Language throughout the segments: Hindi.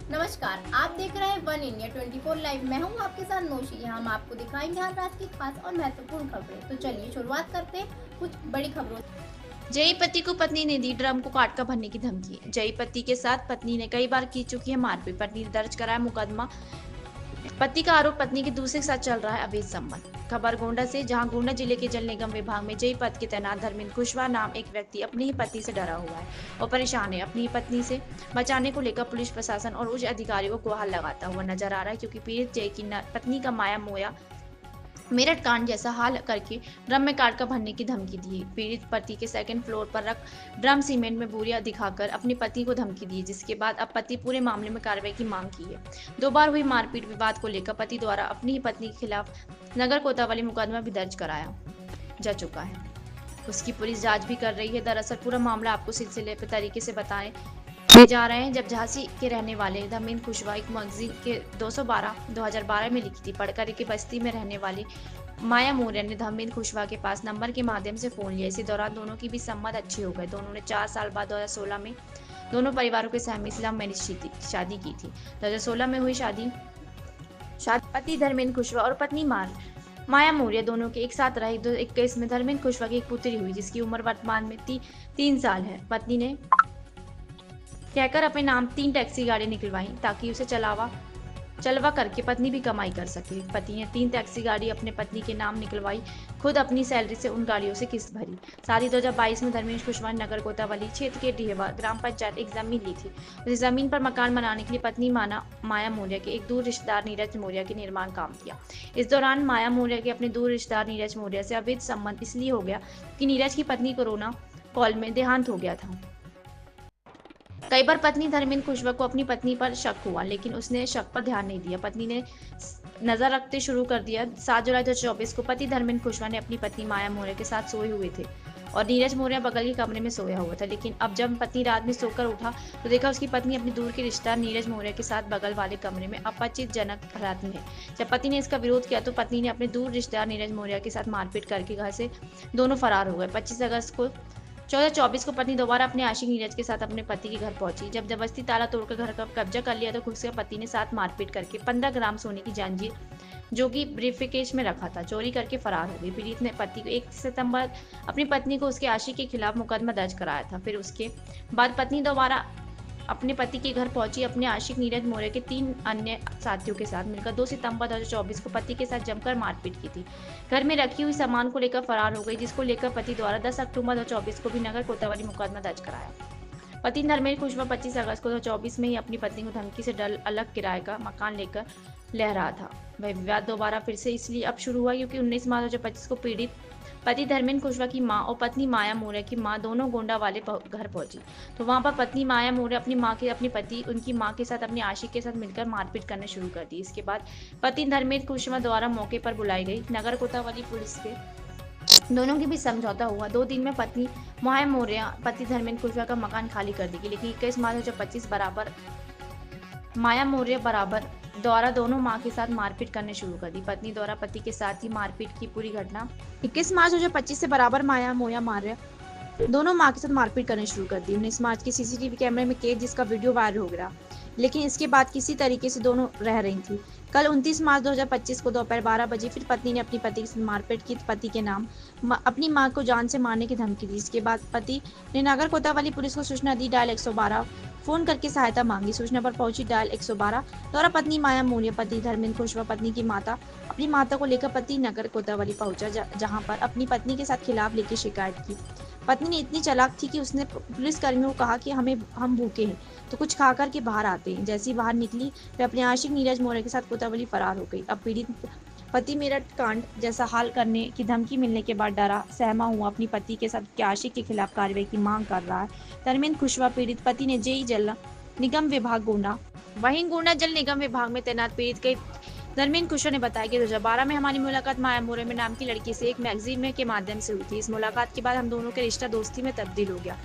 नमस्कार, आप देख रहे हैं वन इंडिया 24 लाइव। मैं हूं आपके साथ नौशी। यहाँ हम आपको दिखाएंगे हर रात की खास और महत्वपूर्ण खबरें। तो चलिए शुरुआत करते हैं कुछ बड़ी खबरों से। जयी पति को पत्नी ने दी ड्रम को काट कर भरने की धमकी। जयी पति के साथ पत्नी ने कई बार की चुकी है मारपीट। पत्नी ने दर्ज कराया मुकदमा। पति का आरोप पत्नी के दूसरे के साथ चल रहा है अवैध संबंध। खबर गोंडा से, जहां गोंडा जिले के जल निगम विभाग में जयी पद के तैनात धर्मेंद्र कुशवाहा नाम एक व्यक्ति अपनी ही पति से डरा हुआ है और परेशान है। अपनी ही पत्नी से बचाने को लेकर पुलिस प्रशासन और उच्च अधिकारियों को गुहार लगाता हुआ नजर आ रहा है, क्योंकि पीड़ित जय की पत्नी का माया मोया मेरठ कांड जैसा हाल करके ड्रम में काट कर भरने की धमकी दी। पीड़ित पति के सेकंड फ्लोर पर रख ड्रम सीमेंट में बोरियां दिखाकर अपने पति को धमकी दी, जिसके बाद अब पति पूरे मामले में कार्रवाई की मांग की है। 2 बार हुई मारपीट विवाद को लेकर पति द्वारा अपनी ही पत्नी के खिलाफ नगर कोतवाली मुकदमा भी दर्ज कराया जा चुका है। उसकी पुलिस जांच भी कर रही है। दरअसल पूरा मामला आपको सिलसिले पे तरीके से बताएं जा रहे हैं। जब झांसी के रहने वाले धर्मेंद्र कुशवाहा एक मैगजीन के 2012 में लिखी थी पढ़कर के बस्ती में रहने वाली माया मौर्य ने धर्मेंद्र कुशवाहा के पास नंबर के माध्यम से फोन लिया। इसी दौरान दोनों की भी सम्मत अच्छी हो गए। दोनों ने 4 साल बाद 2016 में दोनों परिवारों के सहमति से लव मैरिज शादी की थी। 2016 में हुई शादी पति धर्मेंद्र कुशवाहा और पत्नी माया मौर्य दोनों के एक साथ रहे। 2021 में धर्मेंद्र कुशवाहा की एक पुत्री हुई, जिसकी उम्र वर्तमान में 3 साल है। पत्नी ने कहकर अपने नाम 3 टैक्सी गाड़ी निकलवाई ताकि उसे चलवा करके पत्नी भी कमाई कर सके। पति ने 3 टैक्सी गाड़ी अपने पत्नी के नाम निकलवाई, खुद अपनी सैलरी से उन गाड़ियों से किस्त भरी। साथ ही 2022 में धर्मेंद्र कुशवाहा ने नगर कोतवाली क्षेत्र के ढेवा ग्राम पंचायत एक जमीन ली थी। उस जमीन पर मकान बनाने के लिए पत्नी माया मौर्य के एक दूर रिश्तेदार नीरज मौर्य के निर्माण काम किया। इस दौरान माया मौर्य के अपने दूर रिश्तेदार नीरज मौर्य से अवैध संबंध इसलिए हो गया कि नीरज की पत्नी कोरोना कॉल में देहांत हो गया था। कई बार पत्नी धर्मेंद्र कुशवाहा को अपनी पत्नी पर शक हुआ, लेकिन उसने शक पर ध्यान नहीं दिया। पत्नी ने नजर रखते शुरू कर दिया। 7 जुलाई 2024 को पति धर्मेंद्र कुशवाहा ने अपनी पत्नी माया मौर्य के साथ सोए हुए थे और नीरज मौर्य बगल के कमरे में सोया हुआ था। लेकिन अब जब पति रात में सोकर उठा तो देखा उसकी पत्नी अपनी दूर के रिश्तेदार नीरज मौर्य के साथ बगल वाले कमरे में अपरिचितजनक हालात में है। जब पति ने इसका विरोध किया तो पत्नी ने अपने दूर रिश्तेदार नीरज मौर्य के साथ मारपीट करके घर से दोनों फरार हो गए। 25 अगस्त को 2024 को पत्नी दोबारा अपने आशिक नीरज के साथ अपने पति के घर पहुंची। जब जबरदस्ती ताला तोड़कर घर का कब्जा कर लिया तो खुद से पति ने साथ मारपीट करके 15 ग्राम सोने की जंजीर, जो कि ब्रीफकेस में रखा था, चोरी करके फरार हो गई। पीड़ित ने पति को 1 सितंबर अपनी पत्नी को उसके आशिक के खिलाफ मुकदमा दर्ज कराया था। फिर उसके बाद पत्नी दोबारा अपने पति के घर पहुंची। अपने आशिक नीरज मौर्य के 3 अन्य साथियों के साथ मिलकर 2 सितंबर 2024 को पति के साथ जमकर मारपीट की थी। घर में रखी हुई सामान को लेकर फरार हो गई, जिसको लेकर पति द्वारा 10 अक्टूबर 2024 को भी नगर कोतवाली मुकदमा दर्ज कराया। पति धर्मेंद्र कुशवाहा 25 अगस्त को 2024 में ही अपनी पत्नी को धमकी से डर अलग किराए का मकान लेकर लह रहा था। वह विवाद दोबारा फिर से इसलिए अब शुरू हुआ क्योंकि 19 मार्च 2025 को पीड़ित पति धर्मेंद्र कुशवाहा की मां और पत्नी माया मौर्य की मां दोनों गोंडा वाले घर पहुंची तो वहां पर पत्नी माया मौर्य अपनी पति उनकी मां के साथ अपने आशिक के साथ मिलकर मारपीट करना शुरू कर दी। इसके बाद पति धर्मेंद्र कुशवाहा द्वारा मौके पर बुलाई गई नगर कोतवाली पुलिस के दोनों की भी समझौता हुआ। 2 दिन में पत्नी माया मौर्य पति धर्मेंद्र कुशवाहा का मकान खाली कर देगी, लेकिन 21 मार्च 2025 बराबर माया मौर्य द्वारा दोनों मां के साथ मारपीट करने शुरू कर दी। पत्नी द्वारा पति के साथ ही मारपीट की पूरी घटना 21 मार्च 2025 से बराबर माया मौर्य दोनों मां के साथ मारपीट करने शुरू कर दी। 19 मार्च के सीसीटीवी कैमरे में कैद जिसका वीडियो वायरल हो गया, लेकिन इसके बाद किसी तरीके से दोनों रह रही थी। कल 29 मार्च 2025 को दोपहर 12 बजे फिर पत्नी ने अपनी पति के साथ मारपीट की। पति के नाम अपनी मां को जान से मारने की धमकी दी। इसके बाद पति ने नगर कोतवाली पुलिस को सूचना दी। डायल 112 फोन करके सहायता मांगी। सूचना पर पहुंची डायल 112 द्वारा पत्नी माया मौर्य पति धर्मेंद्र कुशवाहा पत्नी की माता अपनी माता को लेकर पति नगर कोतवाली पहुंचा, जहां पर अपनी पत्नी के साथ खिलाफ लेकर शिकायत की। पत्नी ने इतनी चालाक थी कि उसने पुलिस कर्मियों को कहा कि हम भूखे हैं तो कुछ खा कर के बाहर आते हैं। जैसी बाहर निकली वे अपने आशिक नीरज मौर्य के साथ कोतवाली फरार हो गई। अब पीड़ित पति मेरठ कांड जैसा हाल करने की धमकी मिलने के बाद डरा सहमा हुआ अपनी पति के साथ के आशिक के खिलाफ कार्रवाई की मांग कर रहा है धर्मेंद्र कुशवाहा। पीड़ित पति ने जेई जल निगम विभाग गोंडा गोंडा जल निगम विभाग में तैनात पीड़ित के धर्मेंद्र कुशवाहा ने बताया कि 2012 में हमारी मुलाकात माया मौर्य में नाम की लड़की से एक मैगजीन में के माध्यम से हुई थी। इस मुलाकात के बाद हम दोनों के रिश्ता दोस्ती में तब्दील हो गया।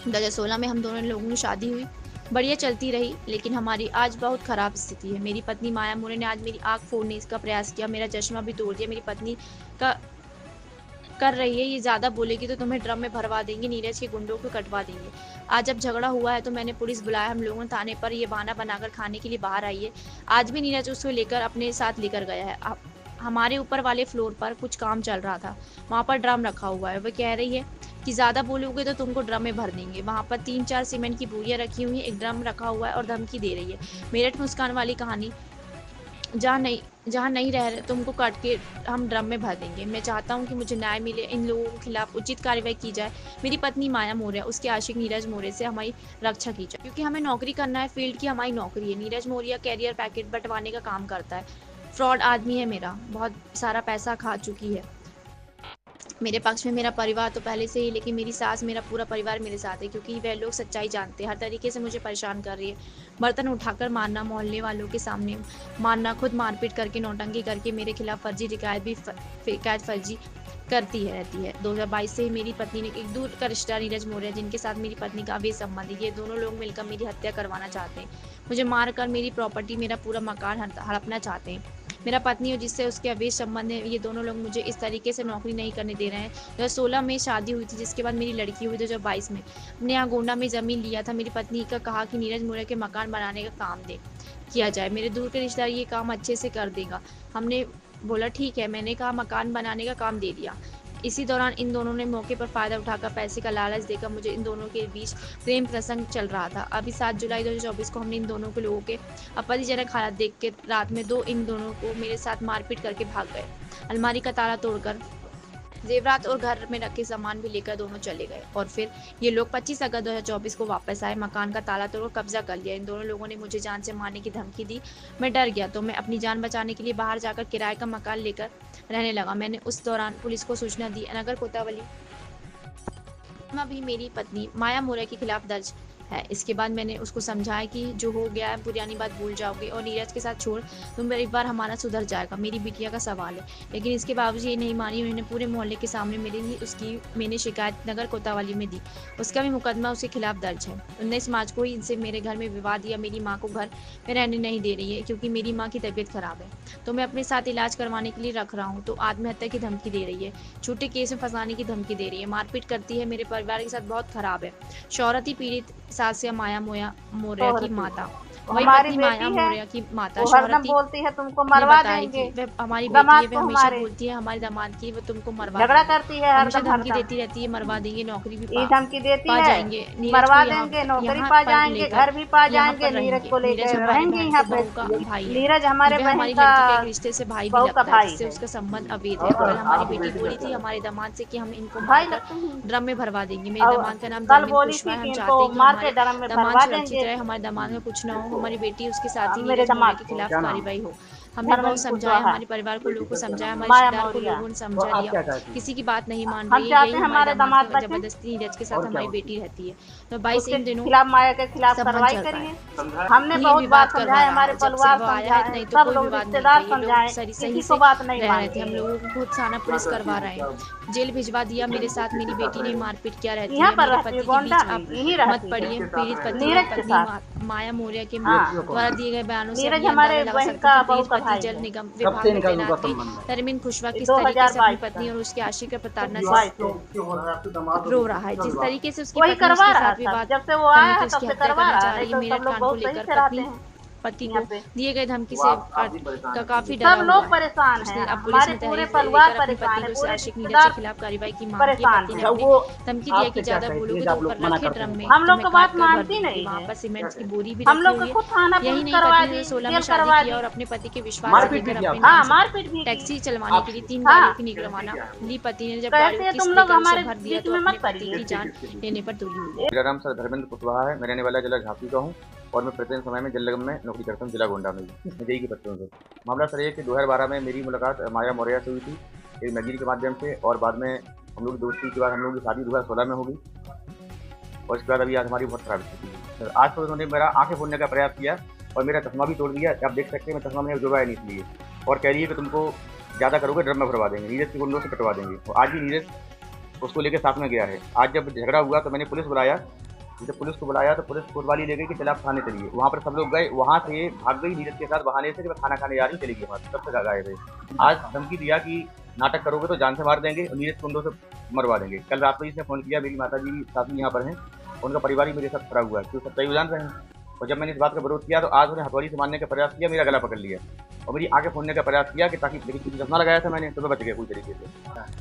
2016 में हम दोनों लोगों की शादी हुई, बढ़िया चलती रही, लेकिन हमारी आज बहुत खराब स्थिति है। मेरी पत्नी माया मौर्य ने आज मेरी आंख फोड़ने का प्रयास किया, मेरा चश्मा भी तोड़ दिया। मेरी पत्नी का कर रही है, ये ज़्यादा बोलेगी तो तुम्हें ड्रम में भरवा देंगे, नीरज के गुंडों को कटवा देंगे। आज जब झगड़ा हुआ है तो मैंने पुलिस बुलाया, हम लोगों ने थाने पर ये बहाना बनाकर खाने के लिए बाहर आई है। आज भी नीरज उसको लेकर अपने साथ लेकर गया है। हमारे ऊपर वाले फ्लोर पर कुछ काम चल रहा था, वहाँ पर ड्रम रखा हुआ है। वह कह रही है कि ज़्यादा बोलोगे तो तुमको ड्रम में भर देंगे। वहाँ पर 3-4 सीमेंट की बोरियाँ रखी हुई हैं, एक ड्रम रखा हुआ है और धमकी दे रही है। मेरठ मुस्कान वाली कहानी, जहाँ नहीं रह रहे तुमको काट के हम ड्रम में भर देंगे। मैं चाहता हूँ कि मुझे न्याय मिले, इन लोगों के खिलाफ उचित कार्रवाई की जाए। मेरी पत्नी माया मौर्य, उसके आशिक नीरज मौर्य से हमारी रक्षा की जाए, क्योंकि हमें नौकरी करना है, फील्ड की हमारी नौकरी है। नीरज मौर्य कैरियर पैकेट बंटवाने का काम करता है, फ्रॉड आदमी है, मेरा बहुत सारा पैसा खा चुकी है। मेरे पक्ष में मेरा परिवार तो पहले से ही, लेकिन मेरी सास, मेरा पूरा परिवार मेरे साथ है, क्योंकि वह लोग सच्चाई जानते हैं। हर तरीके से मुझे परेशान कर रही है, बर्तन उठाकर मारना, मोहल्ले वालों के सामने मारना, खुद मारपीट करके, नौटंकी करके मेरे खिलाफ फर्जी शिकायत भी फर्जी करती रहती है। 2022 से ही मेरी पत्नी ने एक दूर का रिश्ता नीरज मौर्य, जिनके साथ मेरी पत्नी का अवैध संबंध है, ये दोनों लोग मिलकर मेरी हत्या करवाना चाहते हैं। मुझे मारकर मेरी प्रॉपर्टी, मेरा पूरा मकान हड़पना चाहते हैं। मेरा पत्नी और जिससे उसके अवैध संबंध है, ये दोनों लोग मुझे इस तरीके से नौकरी नहीं करने दे रहे हैं। 2016 में शादी हुई थी, जिसके बाद मेरी लड़की हुई 2022 में। हमने यहाँ गोंडा में ज़मीन लिया था। मेरी पत्नी का कहा कि नीरज मौर्य के मकान बनाने का काम किया जाए, मेरे दूर के रिश्तेदार ये काम अच्छे से कर देगा। हमने बोला ठीक है, मैंने कहा मकान बनाने का काम दे दिया। इसी दौरान इन दोनों ने मौके पर फ़ायदा उठाकर पैसे का लालच देकर मुझे, इन दोनों के बीच प्रेम प्रसंग चल रहा था। अभी 7 जुलाई 2024 को हमने इन दोनों के लोगों के आपत्तिजनक हालत देख के रात में इन दोनों को मेरे साथ मारपीट करके भाग गए। अलमारी का ताला तोड़कर जेवरात और घर में रखे सामान भी लेकर दोनों चले गए, और फिर ये लोग 25 अगस्त 2024 को वापस आए, मकान का ताला तोड़ कब्जा कर लिया। इन दोनों लोगों ने मुझे जान से मारने की धमकी दी। मैं डर गया, तो मैं अपनी जान बचाने के लिए बाहर जाकर किराए का मकान लेकर रहने लगा। मैंने उस दौरान पुलिस को सूचना दी। नगर कोतवाली में भी मेरी पत्नी माया मौर्य के खिलाफ दर्ज है। इसके बाद मैंने उसको समझाया कि जो हो गया है पुरानी बात भूल जाओगे और नीरज के साथ छोड़, तुम एक बार हमारा सुधर जाएगा, मेरी बिटिया का सवाल है। लेकिन इसके बावजूद ये नहीं मानी। उन्होंने पूरे मोहल्ले के सामने मैंने शिकायत नगर कोतवाली में दी। उसका भी मुकदमा उसके खिलाफ दर्ज है। 19 मार्च को ही इनसे मेरे घर में विवाद दिया। मेरी माँ को घर में रहने नहीं दे रही है, क्योंकि मेरी माँ की तबीयत खराब है, तो मैं अपने साथ इलाज करवाने के लिए रख रहा हूँ, तो आत्महत्या की धमकी दे रही है, छोटे केस में फंसाने की धमकी दे रही है, मारपीट करती है, मेरे परिवार के साथ बहुत खराब है। शौहरत ही पीड़ित सास या माया मौर्य की माता, वही पत्नी माया मौर्य की माता शौहरत बोलती है तुमको मरवा देंगे। हमारी बेटी है, वह हमेशा बोलती है हमारे दामाद की, वो तुमको मरवा झगड़ा करती है, हमेशा धमकी देती रहती है, मरवा देंगे, नौकरी भी धमकी देती पा है, जाएंगे, मरवा देंगे, नौकरी पा जाएंगे, घर भी पा जाएंगे, नीरज को लेकर रहेंगे यहाँ पे। भाई नीरज हमारे हमारी लड़की के रिश्ते से भाई भी लगता है, जिससे उसका संबंध अवैध है। कल हमारी बेटी बोली थी हमारे दामाद से कि हम इनको ड्रम में भरवा देंगे। मेरे दामाद का नाम पुष्पा है। हम चाहते हैं कि हमारे दामाद सुरक्षित रहे, हमारे दामाद में कुछ ना हो, हमारी बेटी उसके साथ ही नीरज मौर्य के खिलाफ कार्रवाई हो। हमने बहुत समझाया, हमारे परिवार को लोगों को समझाया, हमारे रिश्तेदार को लोगों ने समझा लिया, किसी की बात नहीं मान रही है। यही हमारे दामाद का जबरदस्ती नीरज के साथ हमारी बेटी रहती है। तो 22 इन दिनों माया के खिलाफ कार्रवाई करिए। हमने बहुत बार समझाया, हमारे परिवार समझाया, नहीं तो कोई विवाद नहीं, समझाए, सही से बात नहीं रह रहे थे। हम लोगों को खुद थाना पुलिस करवा रहे हैं, जेल भिजवा दिया। मेरे साथ मेरी बेटी ने मारपीट क्या रहती है, मेरे पति के बीच आप मत पड़िए। पीड़ित पत्नी माया मौर्य के द्वारा दिए गए बयानों से जल निगम विभाग में तैनात थी तरमीन खुशवा किस तरीके से अपनी पत्नी और उसके आशिक के प्रताड़ना से रो रहा है, जिस तरीके से उसकी पत्नी उसके साथ विवाद करने की उसकी हत्या करना चाह रही है। मेरठ कांड को लेकर पति को दिए गए धमकी से काफी डरा सब लोग परेशान हैं। अब पुलिस ने तहरीर परिवार परेशान है, पूरे आशिक नीरज के खिलाफ कार्रवाई की मांग की। पति ने धमकी दिया कि ज्यादा बोलोगे तो ऊपर रखे ड्रम में हम लोग बात मानती नहीं। वहाँ पर सीमेंट की बोरी भी रखी हुई है। यही नहीं, पत्नी ने 16 में शादी किया और अपने पति के विश्वास लेकर अपने टैक्सी चलवाने के लिए 3 गाड़ियों की निगरानी ली। पति ने जब गाड़ियों की भर दिया तो अपने पति की जान लेने पर तुली हुई। मेरा नाम सर धर्मेंद्र कुशवाहा है। मैं रहने वाला जिला झांसी का हूँ और मैं प्रेजेंट समय में जल निगम में नौकरी करता हूँ, जिला गोंडा में जेई की पत्तियों से। मामला सर ये कि 2012 में मेरी मुलाकात माया मौर्य से हुई थी एक मैगजीन के माध्यम से, और बाद में हम लोग दोस्ती के बाद हम लोगों की शादी 2016 में होगी, और इसके बाद अभी आज हमारी बहुत खराब स्थिति है सर। आज तो उन्होंने मेरा आंखें फोड़ने का प्रयास किया और मेरा चश्मा भी तोड़ दिया। आप देख सकते हैं मैं चश्मा मैंने जुड़वाया नहीं इसलिए, और कह रही है कि तुमको ज़्यादा करोगे ड्रम में भरवा देंगे, नीरज के गुंडों से कटवा देंगे। तो आज भी नीरज उसको लेकर साथ में गया है। आज जब झगड़ा हुआ तो मैंने पुलिस बुलाया, जब पुलिस को बुलाया तो पुलिस कोतवाली ले गई कि चल आप थाने चलिए। वहाँ पर सब लोग गए, वहाँ से भाग गई नीरज के साथ बहाने से कि मैं खाना खाने जा रही हूँ, चली गई वहाँ से, तब तक गायब है। आज धमकी दिया कि नाटक करोगे तो जान से मार देंगे और नीरज कुंडों से मरवा देंगे। कल रात को इसने फ़ोन किया, मेरी माता जी साथी यहाँ पर हैं, उनका परिवार ही मेरे साथ खड़ा हुआ है, क्यों सच्चाई वो जान रहे हैं। और जब मैंने इस बात का विरोध किया तो आज उन्हें हथौड़ी से मारने का प्रयास किया, मेरा गला पकड़ लिया और मेरी आंखें फोड़ने का प्रयास किया कि ताकि लेकिन चश्मा लगाया था मैंने, तो मैं बच गया पूरी तरीके से।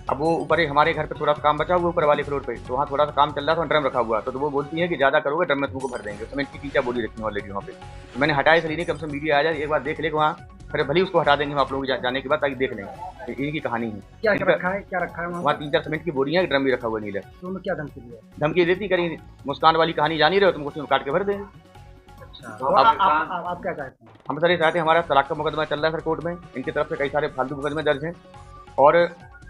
अब वो ऊपर एक हमारे घर पे थोड़ा सा काम बचा हुआ ऊपर वाले फ्लोर पे, तो वहाँ थोड़ा सा काम चल रहा था, ड्रम रखा हुआ, तो वो बोलती है कि ज़्यादा करोगे ड्रम में तुमको भर देंगे। तो मैंने टीचा बोली रखी ऑलरेडी वहाँ पे, तो मैंने हटाया इसलिए नहीं, कम से मीडिया आ जाए एक बार देख ले वहाँ, फिर भले उसको हटा देंगे आप लोग जाने के बाद, ताकि देख लेंगे इनकी कहानी है। क्या रखा है वहाँ 3-4 सीमेंट की बोरियाँ, ड्रम भी रखा हुआ नीला। तो उन्होंने क्या धमकी दिया? धमकी देती करी मुस्कान वाली कहानी जान ही रहे हो, तुमको उसमें काट के भर देंगे। तो आप क्या चाहते हैं? हम सर ये चाहते हैं, हमारा तलाक का मुकदमा चल रहा है सर कोर्ट में, इनकी तरफ से कई सारे फालतू मुकदमे दर्ज हैं और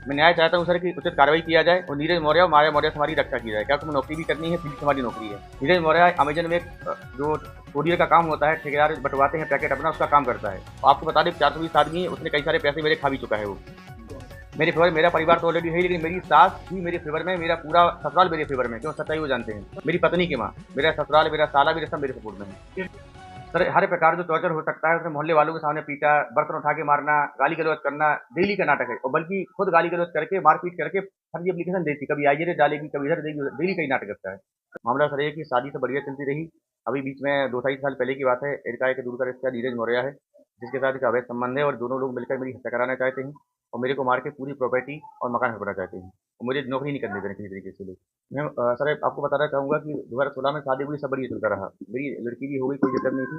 मैं न्याय चाहता हूँ सर कि उचित कार्रवाई किया जाए और नीरज मौर्य और माया मौर्य से हमारी रक्षा की जाए। क्या तुम्हें नौकरी भी करनी है, पुलिस हमारी नौकरी है। नीरज मौर्य अमेजन में जो कोरियर का काम होता है, ठेकेदार बंटवाते हैं पैकेट अपना, उसका काम करता है। आपको बता दें 420 आदमी है, उसने कई सारे पैसे मेरे खा भी चुका है वो मेरे फेवर। मेरा परिवार तो ऑलरेडी है, लेकिन मेरी सास भी मेरे फेवर में, मेरा पूरा ससुराल मेरे फेवर में, क्यों सच्चाई वो जानते हैं। मेरी पत्नी के माँ, मेरा ससुराल, मेरा साला, मेरे सब मेरे सपोर्ट में है सर। हर प्रकार जो टॉर्चर हो सकता है, उसमें मोहल्ले वालों के सामने पीटा, बर्तन उठा के मारना, गाली गलौज करना डेली का नाटक है। और बल्कि खुद गाली गलौज करके मारपीट करके फर्जी एप्लीकेशन देती, कभी आईजे डालेगी, कभी इधर देगी, डेली का ही नाटक करता है। मामला सर ये कि शादी तो बढ़िया चलती रही, अभी बीच में 2-2.5 साल पहले की बात है, एकाएक दूर का रिश्ता नीरज मौर्य है, जिसके साथ एक अवैध संबंध है और दोनों लोग मिलकर मेरी हत्या कराना चाहते हैं और मेरे को मार के पूरी प्रॉपर्टी और मकान हड़पना चाहते हैं और मुझे नौकरी नहीं करने देना किसी तरीके से लोग। मैं सर आपको बताना चाहूँगा कि 2016 में शादी हुई, सब बढ़िया चलता रहा, मेरी लड़की भी हो गई, कोई दिक्कत नहीं थी।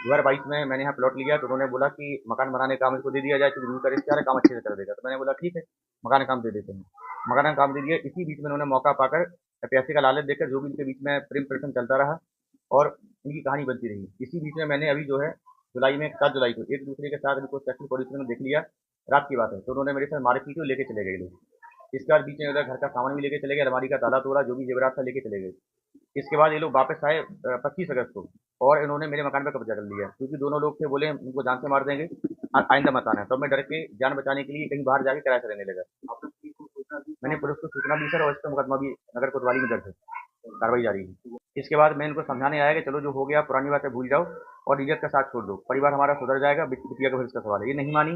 2022 में मैंने यहाँ प्लॉट लिया तो उन्होंने बोला कि मकान बनाने का काम इसको दे दिया जाए, क्योंकि दूर का रिश्तेदार है, काम अच्छे से कर देगा। तो मैंने बोला ठीक है, मकान का काम दे देते हैं। मकान का काम दे दिया। इसी बीच में उन्होंने मौका पाकर पैसे का लालच देकर जो भी इनके बीच में प्रेम प्रसंग चलता रहा और इनकी कहानी बनती रही। इसी बीच में मैंने अभी जो है जुलाई में 7 जुलाई को एक दूसरे के साथ इनको सेक्सुअल पोजीशन में देख लिया, रात की बात है, तो उन्होंने मेरे साथ मारपीट और लेके चले गए लोग। इसके बाद बीच में उधर घर का सामान भी लेके चले गए, अलमारी का ताला तोड़ा, जो भी जेवरात था लेके चले गए। इसके बाद ये लोग वापस आए 25 अगस्त को और इन्होंने मेरे मकान पर कब्जा कर लिया, क्योंकि दोनों लोग थे, बोले उनको जान से मार देंगे, आइंदा मत आना है। तो मैं डर के जान बचाने के लिए कहीं बाहर जाके किराए से रहने लगा। मैंने पुलिस को सूचना दी सर और इसका मुकदमा भी नगर कोतवाली में दर्ज है, कार्रवाई जारी है। इसके बाद मैं इनको समझाने आया कि चलो जो हो गया पुरानी बातें भूल जाओ और इज्जत का साथ छोड़ दो, परिवार हमारा सुधर जाएगा, बिटिया का भविष्य का सवाल है। ये नहीं मानी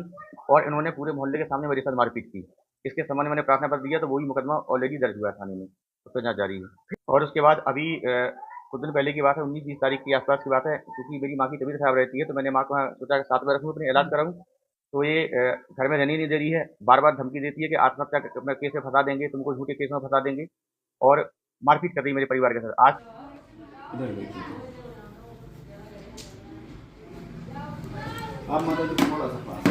और इन्होंने पूरे मोहल्ले के सामने मेरे साथ मारपीट की। इसके संबंध में मैंने प्रार्थना पत्र दिया, तो वही मुकदमा ऑलरेडी दर्ज हुआ है थाने में, उसका जाँच जारी है। और उसके बाद अभी कुछ दिन पहले की बात है, 19-20 तारीख के आसपास की बात है, क्योंकि मेरी माँ की तबीयत खराब रहती है, तो मैंने माँ को सोचा साथ में रखूँ, अपने इलाज कराऊँ। तो ये घर में रहने नहीं दे रही है, बार बार धमकी देती है कि आत्महत्या में केस में फंसा देंगे, तुमको झूठे केस में फंसा देंगे और मारपीट कर रही है मेरे परिवार के साथ। आज आप माता जी थोड़ा सा पास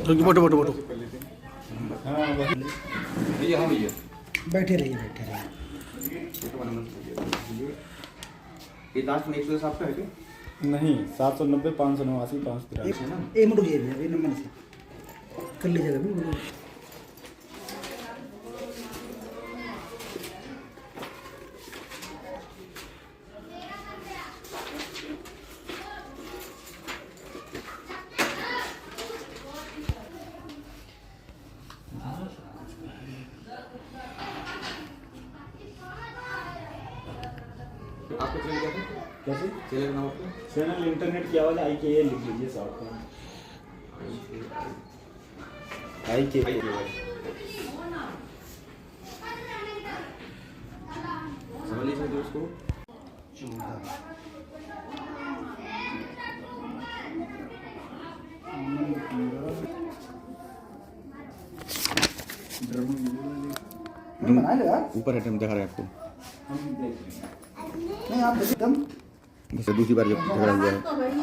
बोटो बोटो बोटो भैया बैठे रहिए ये लास्ट में 110 आपका है क्या? नहीं 790 589 583 है ना? एक मिनट ये नंबर से कर लीजिएगा भी। आपको चैनल क्या था? कैसे चैनल का नाम आपका? चैनल इंटरनेट की आवाज़ IKA लिख लीजिए शॉर्ट में IKA। समझ लीजिए दोस्त को। ऊपर है दिखा रहे हैं आपको, नहीं आप एकदम जैसे दूसरी बार जब झगड़ा हुआ है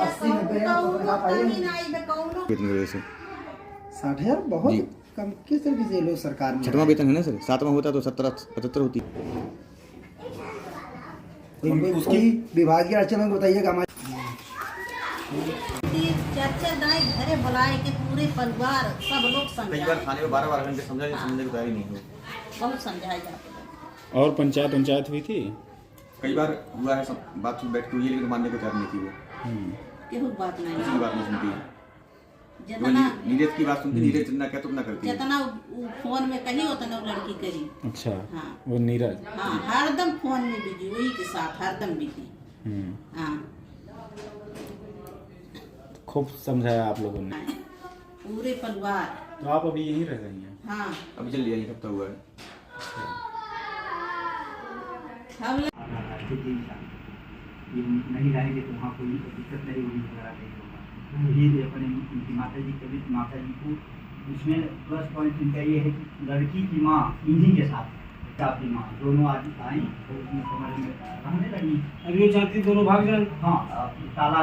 80-90 आप आइए 60,000 बहुत जी। कम। किस तरीके से ये लोग सरकार में 6वां वेतन है ना सर, 7वां होता तो 70-75 होती। उसकी विभागीय अड़चन बताइएगा हमारे चाचा दाई घरे बुलाए के पूरे परिवार सब लोग कई बार थाने में 12 घंटे समझने को तैयार ही नहीं हो। बहुत समझाया जाता। और पंचायत हुई थी? कई बार हुआ है, सब बात बैठ के हुई है, लेकिन मानने को तैयार नहीं थी वो। केहू बात नहीं, किसी की बात नहीं सुनती है। जितना नीरज की बात सुनती, नीरज जितना कहता उतना करती है। जितना वो फोन में कही उतना वो लड़की करी। अच्छा। हाँ। वो नीरज। हाँ, हरदम फोन में बिजी, वही के साथ हरदम बिजी। हाँ, खूब समझाया आप लोगों ने। पूरे परिवार। तो आप अभी यहीं रह रही हैं? हाँ, अभी चल लिया, ये हफ्ता हुआ है। हम लोग ये नहीं लाएंगे तो वहाँ कोई दिक्कत नहीं होगी, वगैरह नहीं होगा। ये अपने उनकी माता जी को उसमें प्लस पॉइंट इनका ये है कि लड़की की माँ इन्हीं के साथ आपकी माँ दोनों आज आई तो उसमें कमरे में रहने लगी। अभी वो चाहती दोनों भाग जाए। हाँ, ताला